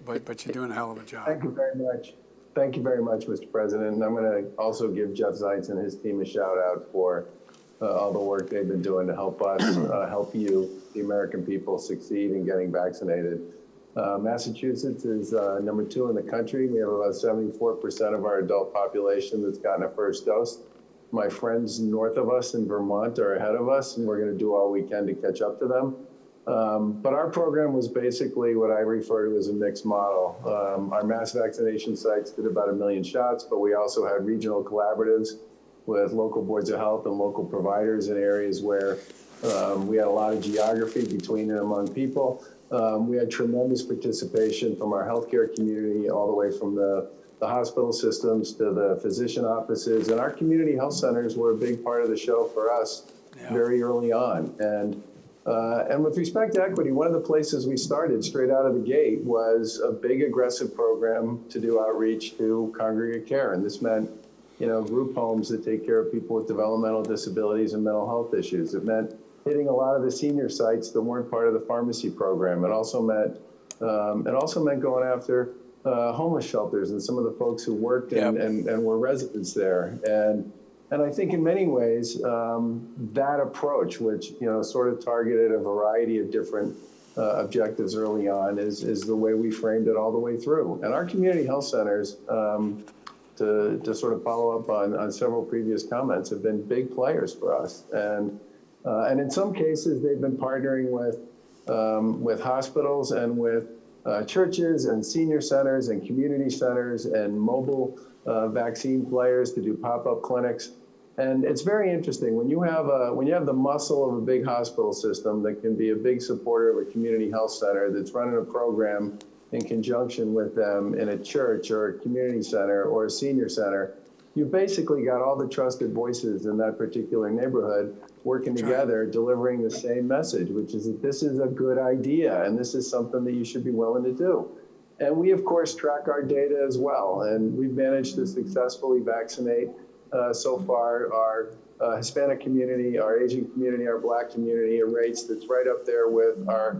A: but you're doing a hell of a job.
B: Thank you very much. Thank you very much, Mr. President. And I'm going to also give Jeff Zients and his team a shout out for all the work they've been doing to help us, help you, the American people, succeed in getting vaccinated. Massachusetts is number 2 in the country. We have about 74% of our adult population that's gotten a first dose. My friends north of us in Vermont are ahead of us, and we're going to do all we can to catch up to them. But our program was basically what I refer to as a mixed model. Our mass vaccination sites did about 1 million shots, but we also had regional collaboratives with local boards of health and local providers in areas where we had a lot of geography between and among people. We had tremendous participation from our healthcare community, all the way from the hospital systems to the physician offices. And our community health centers were a big part of the show for us very early on. And with respect to equity, one of the places we started straight out of the gate was a big aggressive program to do outreach to congregate care. And this meant, you know, group homes that take care of people with developmental disabilities and mental health issues. It meant hitting a lot of the senior sites that weren't part of the pharmacy program. It also meant going after homeless shelters and some of the folks who worked and were residents there. And I think in many ways, that approach, which, you know, sort of targeted a variety of different objectives early on, is the way we framed it all the way through. And our community health centers, to sort of follow up on several previous comments, have been big players for us. And in some cases, they've been partnering with hospitals and with churches and senior centers and community centers and mobile vaccine players to do pop-up clinics. And it's very interesting when you have the muscle of a big hospital system that can be a big supporter of a community health center that's running a program in conjunction with them in a church or a community center or a senior center. You've basically got all the trusted voices in that particular neighborhood working together, delivering the same message, which is that this is a good idea and this is something that you should be willing to do. And we, of course, track our data as well. And we've managed to successfully vaccinate so far our Hispanic community, our Asian community, our Black community at rates that's right up there with our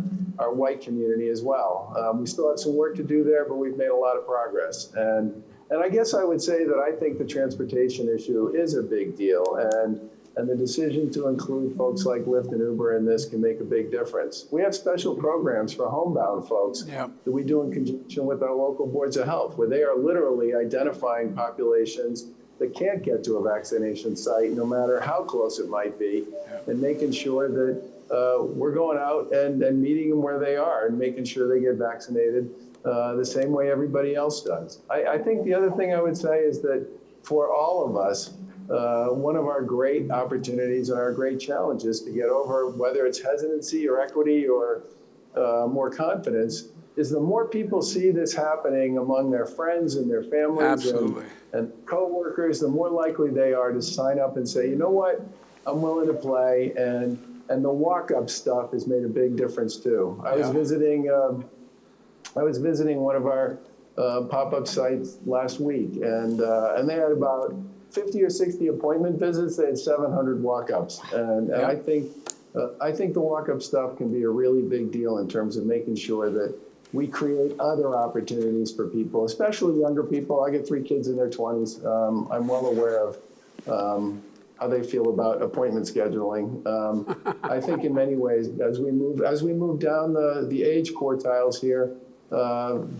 B: white community as well. We still have some work to do there, but we've made a lot of progress. And I guess I would say that I think the transportation issue is a big deal. And the decision to include folks like Lyft and Uber in this can make a big difference. We have special programs for homebound folks that we do in conjunction with our local boards of health, where they are literally identifying populations that can't get to a vaccination site, no matter how close it might be, and making sure that we're going out and meeting them where they are and making sure they get vaccinated the same way everybody else does. I think the other thing I would say is that for all of us, one of our great opportunities and our great challenges to get over, whether it's hesitancy or equity or more confidence, is the more people see this happening among their friends and their families
A: Absolutely.
B: and coworkers, the more likely they are to sign up and say, you know what, I'm willing to play. And the walk-up stuff has made a big difference too. I was visiting one of our pop-up sites last week, and they had about 50 or 60 appointment visits. They had 700 walk-ups, and I think the walk-up stuff can be a really big deal in terms of making sure that we create other opportunities for people, especially younger people. I get 3 kids in their 20s. I'm well aware of how they feel about appointment scheduling. I think in many ways, as we move down the age quartiles here,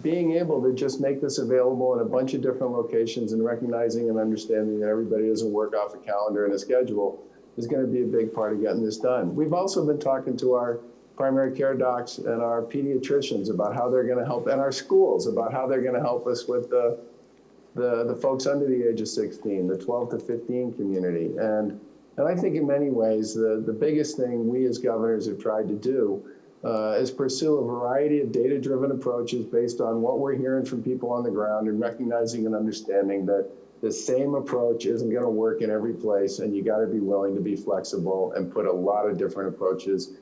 B: being able to just make this available in a bunch of different locations and recognizing and understanding that everybody doesn't work off a calendar and a schedule is going to be a big part of getting this done. We've also been talking to our primary care docs and our pediatricians about how they're going to help, and our schools about how they're going to help us with the folks under the age of 16, the 12 to 15 community. And I think in many ways, the biggest thing we as governors have tried to do is pursue a variety of data-driven approaches based on what we're hearing from people on the ground and recognizing and understanding that the same approach isn't going to work in every place, and you got to be willing to be flexible and put a lot of different approaches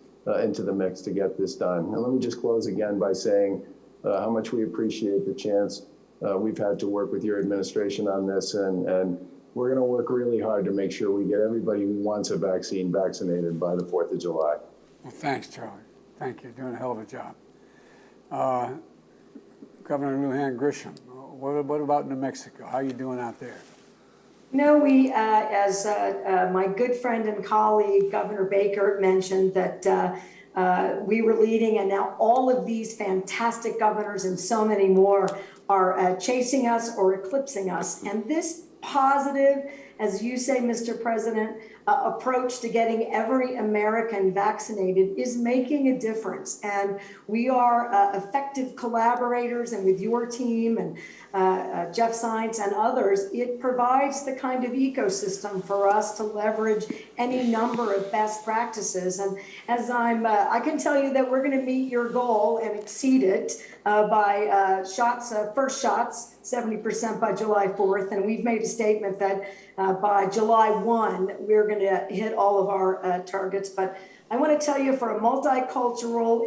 B: into the mix to get this done. And let me just close again by saying how much we appreciate the chance we've had to work with your administration on this, and we're going to work really hard to make sure we get everybody who wants a vaccine vaccinated by the 4th of July.
A: Well, thanks, Charlie. Thank you. Doing a hell of a job. Governor Lujan Grisham, what about New Mexico? How are you doing out there?
C: No, we, as my good friend and colleague, Governor Baker, mentioned that we were leading, and now all of these fantastic governors and so many more are chasing us or eclipsing us. And this positive, as you say, Mr. President, approach to getting every American vaccinated is making a difference. And we are effective collaborators, and with your team and Jeff Zients and others, it provides the kind of ecosystem for us to leverage any number of best practices. And as I can tell you that we're going to meet your goal and exceed it by first shots, 70% by July 4th. And we've made a statement that by July 1, we're going to hit all of our targets. But I want to tell you, for a multicultural,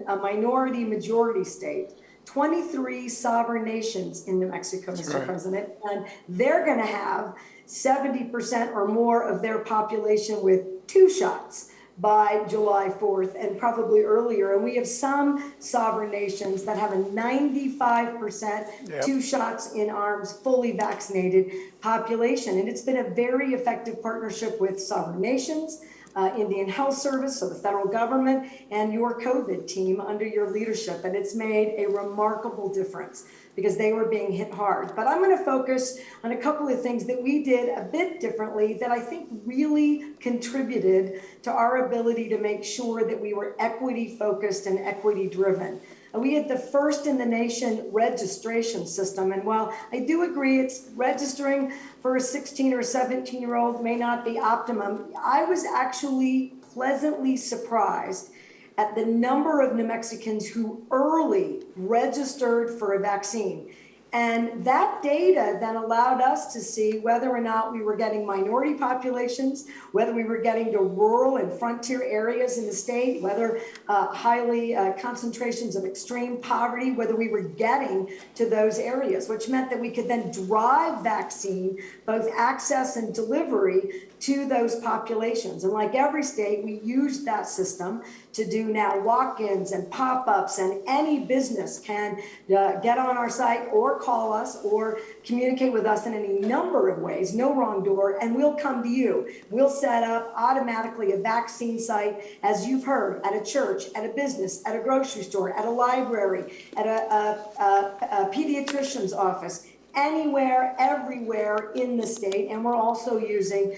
C: a minority majority state, 23 sovereign nations in New Mexico, Mr. President, and they're going to have 70% or more of their population with 2 shots by July 4th, and probably earlier. And we have some sovereign nations that have a 95% 2 shots in arms, fully vaccinated population. And it's been a very effective partnership with sovereign nations, Indian Health Service, so the federal government, and your COVID team under your leadership. And it's made a remarkable difference because they were being hit hard. But I'm going to focus on a couple of things that we did a bit differently that I think really contributed to our ability to make sure that we were equity focused and equity driven. We had the first in the nation registration system. And while I do agree it's registering for a 16 or 17-year-old may not be optimum, I was actually pleasantly surprised at the number of New Mexicans who early registered for a vaccine. And that data then allowed us to see whether or not we were getting minority populations, whether we were getting to rural and frontier areas in the state, whether highly concentrations of extreme poverty, whether we were getting to those areas, which meant that we could then drive vaccine, both access and delivery, to those populations. And like every state, we used that system to do now walk-ins and pop-ups, and any business can get on our site or call us or communicate with us in any number of ways, no wrong door, and we'll come to you. We'll set up automatically a vaccine site, as you've heard, at a church, at a business, at a grocery store, at a library, at a pediatrician's office, anywhere, everywhere in the state, and we're also using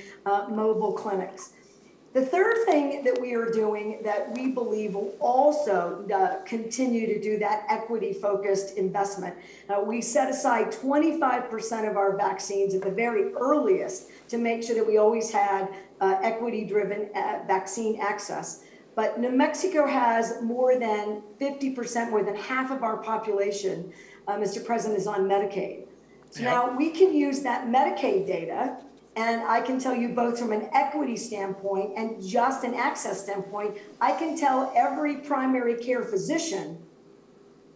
C: mobile clinics. The third thing that we are doing that we believe will also continue to do that equity-focused investment, we set aside 25% of our vaccines at the very earliest to make sure that we always had equity-driven vaccine access. but New Mexico has more than 50%, more than half of our population, Mr. President, is on Medicaid. So now we can use that Medicaid data, and I can tell you both from an equity standpoint and just an access standpoint, I can tell every primary care physician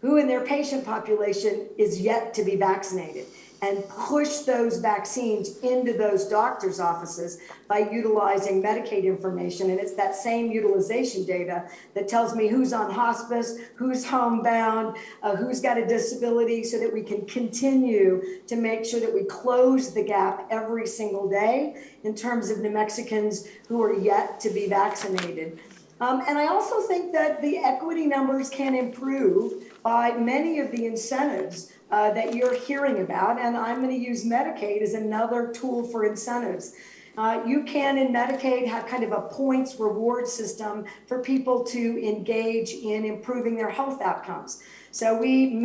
C: who in their patient population is yet to be vaccinated, and push those vaccines into those doctors' offices by utilizing Medicaid information. And it's that same utilization data that tells me who's on hospice, who's homebound, who's got a disability, so that we can continue to make sure that we close the gap every single day in terms of New Mexicans who are yet to be vaccinated. And I also think that the equity numbers can improve by many of the incentives that you're hearing about, and I'm going to use Medicaid as another tool for incentives. You can, in Medicaid, have kind of a points reward system for people to engage in improving their health outcomes. So we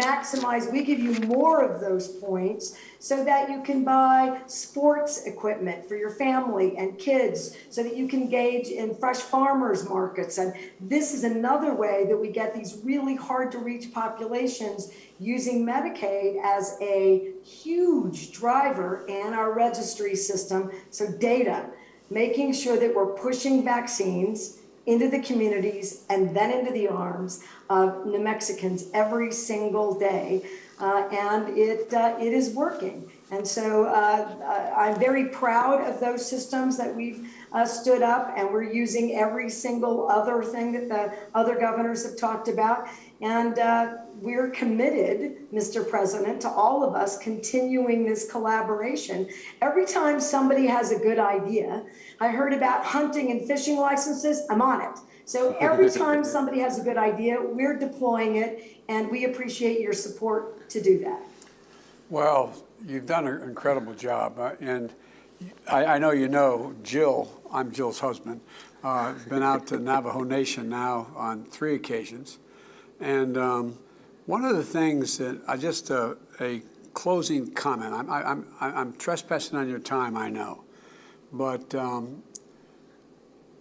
C: give you more of those points so that you can buy sports equipment for your family and kids, so that you can engage in fresh farmers markets. And this is another way that we get these really hard to reach populations, using Medicaid as a huge driver in our registry system. So data, making sure that we're pushing vaccines into the communities and then into the arms of New Mexicans every single day. And it is working. And so I'm very proud of those systems that we've stood up, and we're using every single other thing that the other governors have talked about. And we're committed, Mr. President, to all of us continuing this collaboration. Every time somebody has a good idea, I heard about hunting and fishing licenses, I'm on it. So every time somebody has a good idea, we're deploying it, and we appreciate your support to do that.
A: Well, you've done an incredible job. And I know you know Jill, I'm Jill's husband, been out to Navajo Nation now on 3 occasions. And one of the things that a closing comment, I'm trespassing on your time, I know, but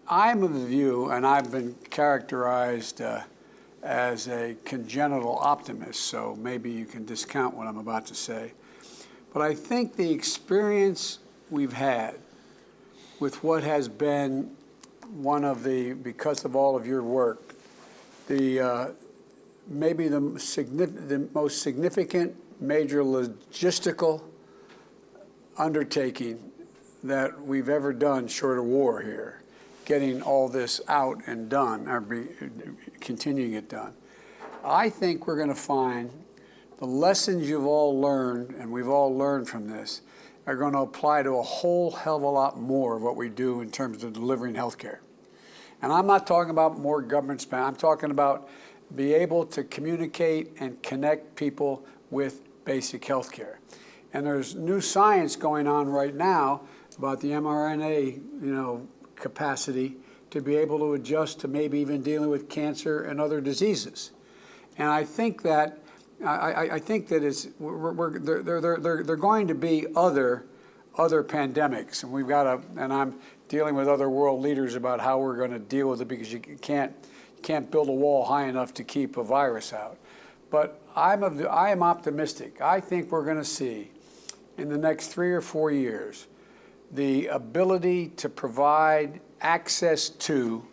A: I'm of the view, and I've been characterized as a congenital optimist, so maybe you can discount what I'm about to say. But I think the experience we've had with what has been one of the, because of all of your work, maybe the most significant major logistical undertaking that we've ever done short of war here, getting all this out and done, or continuing it done. I think we're going to find the lessons you've all learned, and we've all learned from this, are going to apply to a whole hell of a lot more of what we do in terms of delivering health care. And I'm not talking about more government spend. I'm talking about be able to communicate and connect people with basic health care. And there's new science going on right now about the mRNA, capacity to be able to adjust to maybe even dealing with cancer and other diseases. And I think that I think that they're going to be other pandemics, and we've got to. And I'm dealing with other world leaders about how we're going to deal with it, because you can't build a wall high enough to keep a virus out. But I am optimistic. I think we're going to see in the next 3 or 4 years the ability to provide access to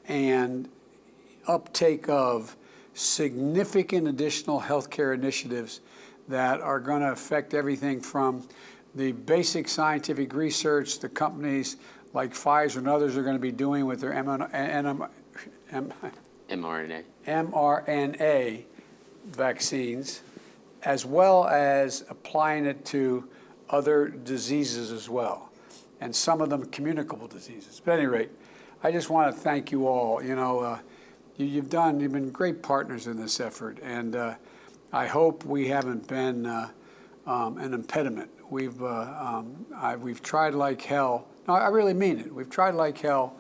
A: and uptake of significant additional healthcare initiatives that are going to affect everything from the basic scientific research the companies like Pfizer and others are going to be doing with their mRNA vaccines, as well as applying it to other diseases as well, and some of them communicable diseases. But at any rate, I just want to thank you all. You've been great partners in this effort, and I hope we haven't been an impediment. We've tried like hell. No, I really mean it. We've tried like hell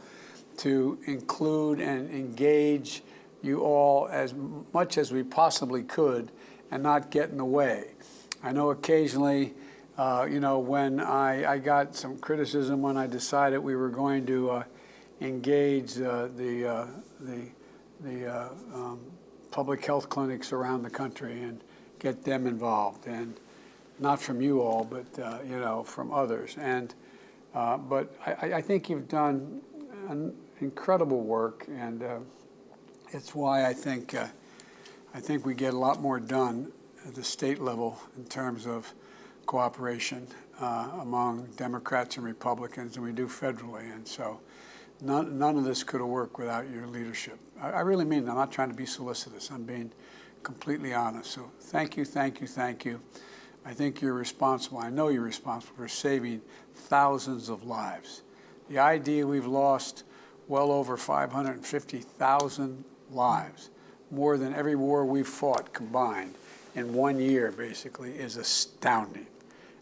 A: to include and engage you all as much as we possibly could and not get in the way. I know occasionally, when I got some criticism when I decided we were going to engage public health clinics around the country and get them involved, and not from you all, but you know, from others. And but I think you've done an incredible work, and it's why I think we get a lot more done at the state level in terms of cooperation among Democrats and Republicans than we do federally. And so none of this could have worked without your leadership. I really mean it. I'm not trying to be solicitous. I'm being completely honest. So thank you, thank you, thank you. I think you're responsible. I know you're responsible for saving thousands of lives. The idea we've lost well over 550,000 lives, more than every war we've fought combined in 1 year, basically, is astounding.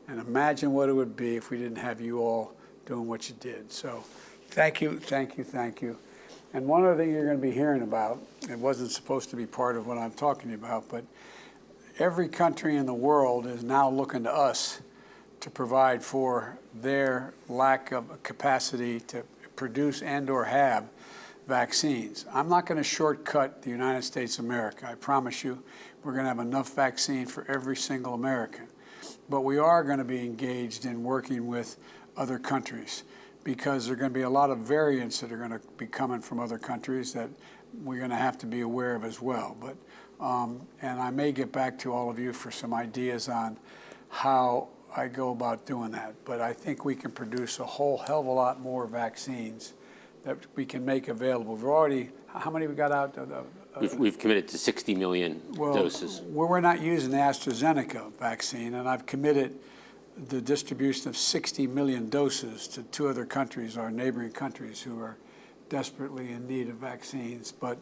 A: And imagine what it would be if we didn't have you all doing what you did. So thank you, thank you, thank you. And one other thing you're going to be hearing about, it wasn't supposed to be part of what I'm talking to you about, but every country in the world is now looking to us to provide for their lack of capacity to produce and or have vaccines. I'm not going to shortcut the United States of America. I promise you we're going to have enough vaccine for every single American. But we are going to be engaged in working with other countries, because there are going to be a lot of variants that are going to be coming from other countries that we're going to have to be aware of as well. But and I may get back to all of you for some ideas on how I go about doing that. But I think we can produce a whole hell of a lot more vaccines that we can make available. We've already, how many we got out?
D: We've committed to 60 million doses.
A: Well, we're not using the AstraZeneca vaccine, and I've committed the distribution of 60 million doses to 2 other countries, our neighboring countries, who are desperately in need of vaccines. But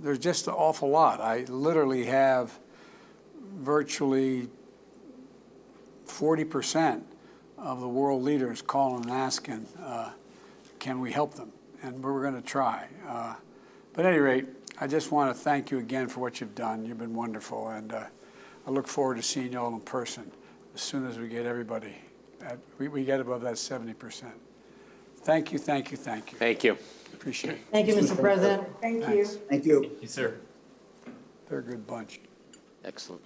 A: there's just an awful lot. I literally have virtually 40% of the world leaders calling and asking, can we help them? And we're going to try. But at any rate, I just want to thank you again for what you've done. You've been wonderful, and I look forward to seeing you all in person as soon as we get everybody, we get above that 70%. Thank you, thank you, thank you.
D: Thank you.
A: Appreciate it.
C: Thank you, Mr. President.
H: Thank you.
A: Thanks.
E: Thank you.
F: Yes, sir.
A: They're a good bunch.
D: Excellent.